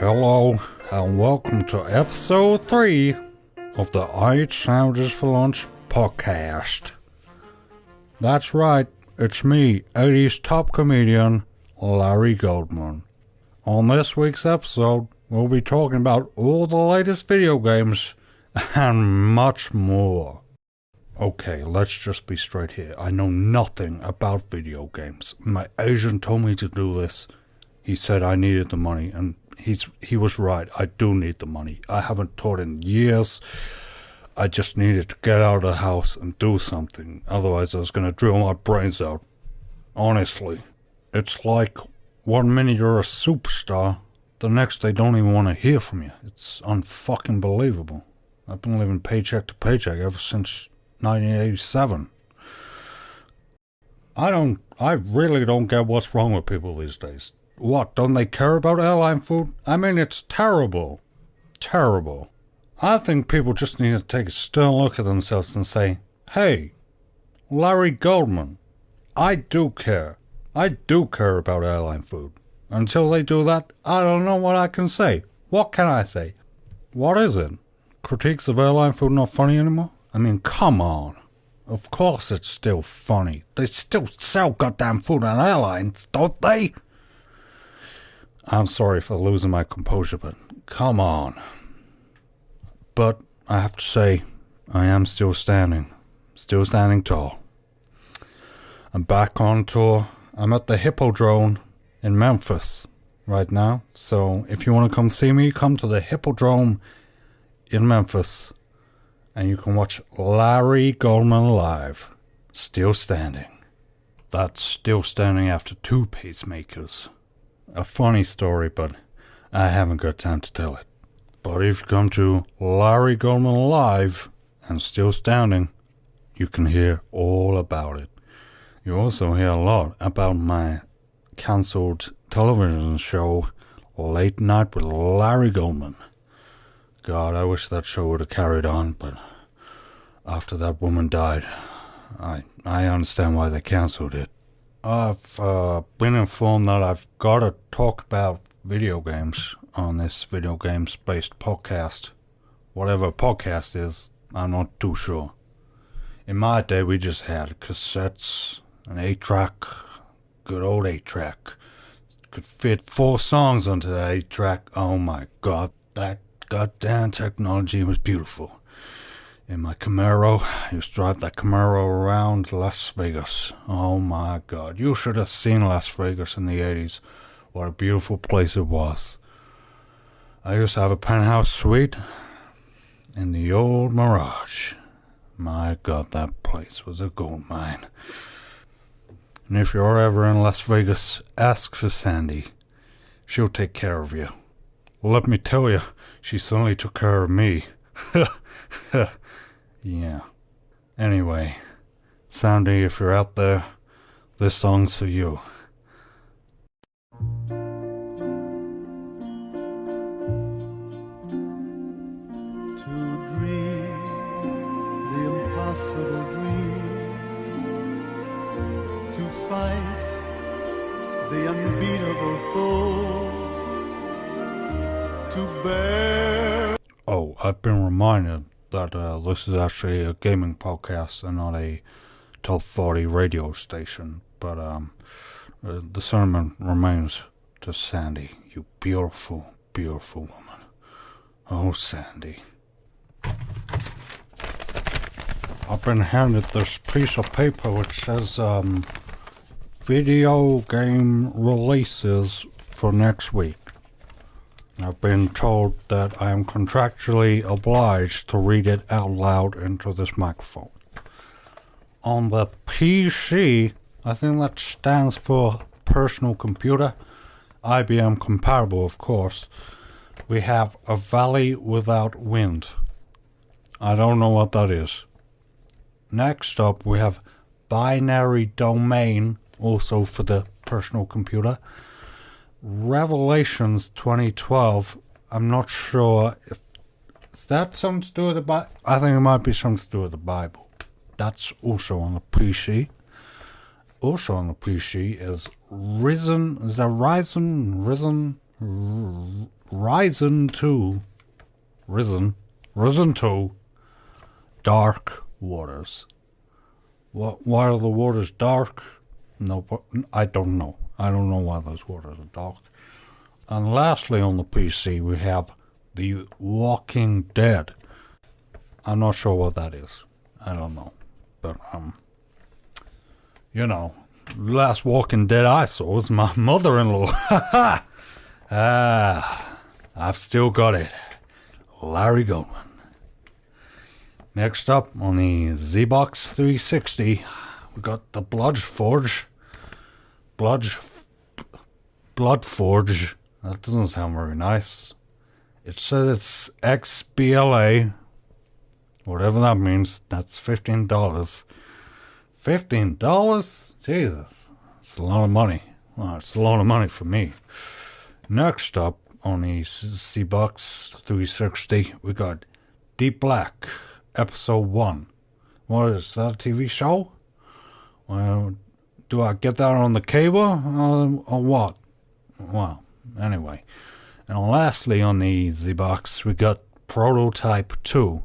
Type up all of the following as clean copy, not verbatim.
Hello, and welcome to episode 3 of the I Eat Sandwiches for Lunch podcast. That's right, it's me, 80s top comedian, Larry Goldman. On this week's episode, we'll be talking about all the latest video games and much more. Okay, let's just be straight here. I know nothing about video games. My agent told me to do this. He said I needed the money, and he was right. I do need the money. I haven't taught in years. I just needed to get out of the house and do something. Otherwise, I was going to drill my brains out. Honestly, it's like 1 minute you're a superstar, the next they don't even want to hear from you. It's unfucking believable. I've been living paycheck to paycheck ever since 1987. I really don't get what's wrong with people these days. What, don't they care about airline food? I mean, it's terrible. Terrible. I think people just need to take a stern look at themselves and say, hey, Larry Goldman, I do care. I do care about airline food. Until they do that, I don't know what I can say. What can I say? What is it? Critiques of airline food not funny anymore? I mean, come on. Of course it's still funny. They still sell goddamn food on airlines, don't they? I'm sorry for losing my composure, but come on. But I have to say, I am still standing tall. I'm back on tour. I'm at the Hippodrome in Memphis right now. So if you want to come see me, come to the Hippodrome in Memphis. And you can watch Larry Goldman live. Still standing. That's still standing after 2 pacemakers. A funny story, but I haven't got time to tell it. But if you come to Larry Goldman live and still standing, you can hear all about it. You also hear a lot about my cancelled television show, Late Night with Larry Goldman. God, I wish that show would have carried on, but after that woman died, I understand why they cancelled it. I've been informed that I've got to talk about video games on this video games-based podcast. Whatever podcast is, I'm not too sure. In my day, we just had cassettes, an 8-track, good old 8-track. Could fit 4 songs onto that 8-track. Oh my God, that goddamn technology was beautiful. In my Camaro, I used to drive that Camaro around Las Vegas. Oh my God, you should have seen Las Vegas in the 80s. What a beautiful place it was. I used to have a penthouse suite in the old Mirage. My God, that place was a gold mine. And if you're ever in Las Vegas, ask for Sandy. She'll take care of you. Well, let me tell you, she certainly took care of me. Yeah. Anyway, Sandy, if you're out there, this song's for you. To dream the impossible dream, to fight the unbeatable foe, to bear. Oh, I've been reminded that this is actually a gaming podcast and not a top 40 radio station. But the sermon remains to Sandy, you beautiful, beautiful woman. Oh, Sandy. I've been handed this piece of paper which says video game releases for next week. I've been told that I am contractually obliged to read it out loud into this microphone. On the PC, I think that stands for personal computer, IBM compatible, of course, we have A Valley Without Wind. I don't know what that is. Next up, we have Binary Domain, also for the personal computer. Revelations 2012, I'm not sure if... Is that something to do with the Bible? I think it might be something to do with the Bible. That's also on the PC. Also on the PC is Risen... Is that Risen? Risen to dark waters. Why are the waters dark? No, I don't know. I don't know why those waters are dark. And lastly on the PC we have The Walking Dead. I'm not sure what that is. I don't know. But, you know, the last Walking Dead I saw was my mother-in-law. I've still got it. Larry Goldman. Next up on the Xbox 360, we got the Bloodforge. Bloodforge. That doesn't sound very nice. It says it's XBLA. Whatever that means. That's $15. $15? Jesus. It's a lot of money. Well, it's a lot of money for me. Next up on the Xbox 360, we got Deep Black, Episode 1. What is that, a TV show? Well, do I get that on the cable or what? Well, anyway. And lastly on the Xbox, we got Prototype 2.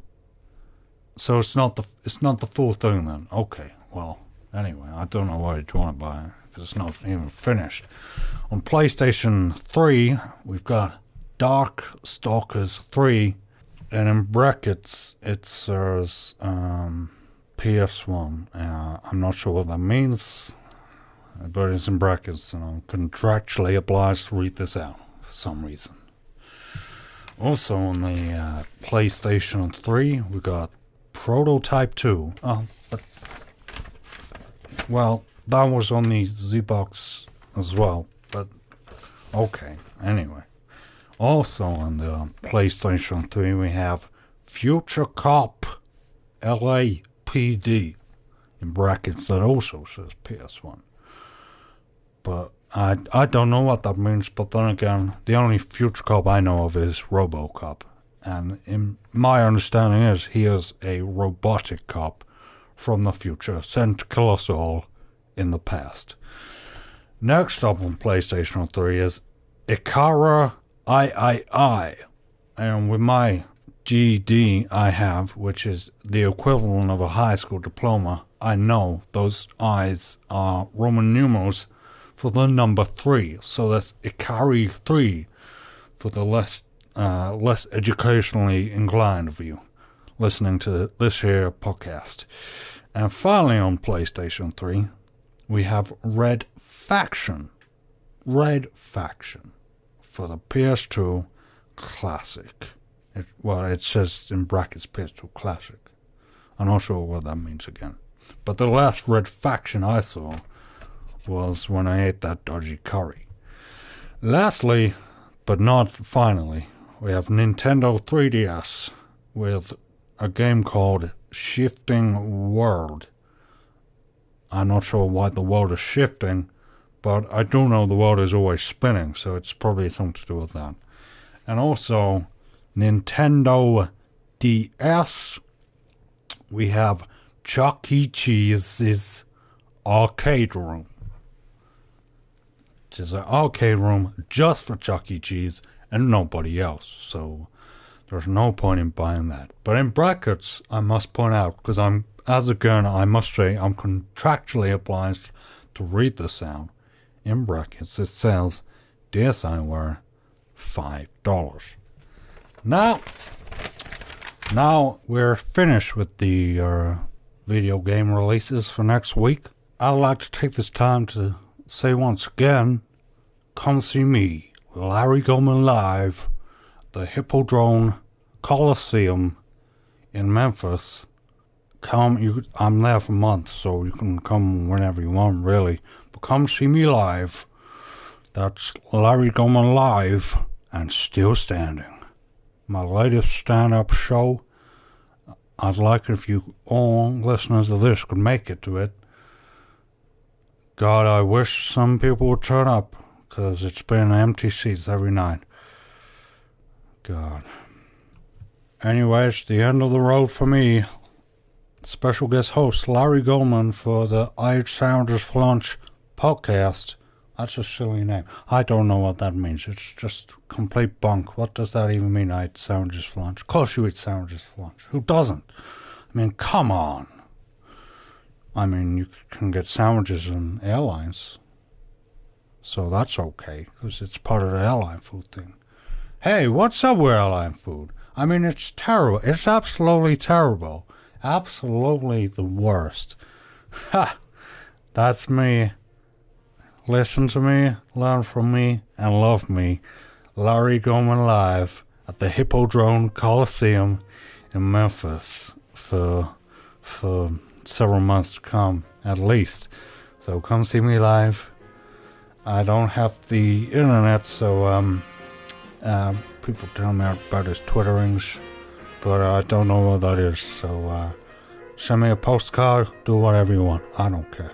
So it's not the full thing then. Okay, well, anyway, I don't know why you'd want to buy it if it's not even finished. On PlayStation 3, we've got Dark Stalkers 3, and in brackets it says PS1. I'm not sure what that means, but it's in brackets, and I'm contractually obliged to read this out for some reason. Also on the PlayStation 3, we got Prototype 2. Well, that was on the Xbox as well, but okay, anyway. Also on the PlayStation 3, we have Future Cop LAPD, in brackets that also says PS1. But I don't know what that means, but then again, the only Future Cop I know of is RoboCop. And in my understanding is he is a robotic cop from the future, sent to kill us all in the past. Next up on PlayStation 3 is Ikara III. And with my GED I have, which is the equivalent of a high school diploma, I know those I's are Roman numerals for the number 3. So that's Ikari 3 for the less educationally inclined of you listening to this here podcast. And finally on PlayStation 3, we have Red Faction for the PS2 Classic. It says in brackets PS2 Classic. I'm not sure what that means again. But the last Red Faction I saw was when I ate that dodgy curry. Lastly, but not finally, we have Nintendo 3DS with a game called Shifting World. I'm not sure why the world is shifting, but I do know the world is always spinning, so it's probably something to do with that. And also, Nintendo DS, we have Chuck E. Cheese's Arcade Room, which is an arcade room just for Chuck E. Cheese and nobody else, so there's no point in buying that. But in brackets, I must point out, because as again, I must say, I'm contractually obliged to read this out. In brackets, it says, DSiWare, $5. Now we're finished with the video game releases for next week. I'd like to take this time to say once again, come see me, Larry Goldman, live, the Hippodrome Colosseum in Memphis. I'm there for months, so you can come whenever you want, really. But come see me live. That's Larry Goldman live and still standing. My latest stand-up show. I'd like it if you all listeners of this could make it to it. God, I wish some people would turn up, because it's been empty seats every night. God. Anyways, the end of the road for me. Special guest host Larry Goldman for the I Eat Sandwiches for Lunch podcast That's a silly name. I don't know what that means. It's just complete bunk. What does that even mean? I eat sandwiches for lunch. Of course you eat sandwiches for lunch. Who doesn't? I mean, come on. I mean, you can get sandwiches in airlines. So that's okay, because it's part of the airline food thing. Hey, what's up with airline food? I mean, it's terrible. It's absolutely terrible. Absolutely the worst. Ha! That's me. Listen to me, learn from me, and love me. Larry Goldman live at the Hippodrome Colosseum in Memphis for several months to come, at least. So come see me live. I don't have the internet, so people tell me about his Twitterings, but I don't know what that is. So send me a postcard, do whatever you want. I don't care.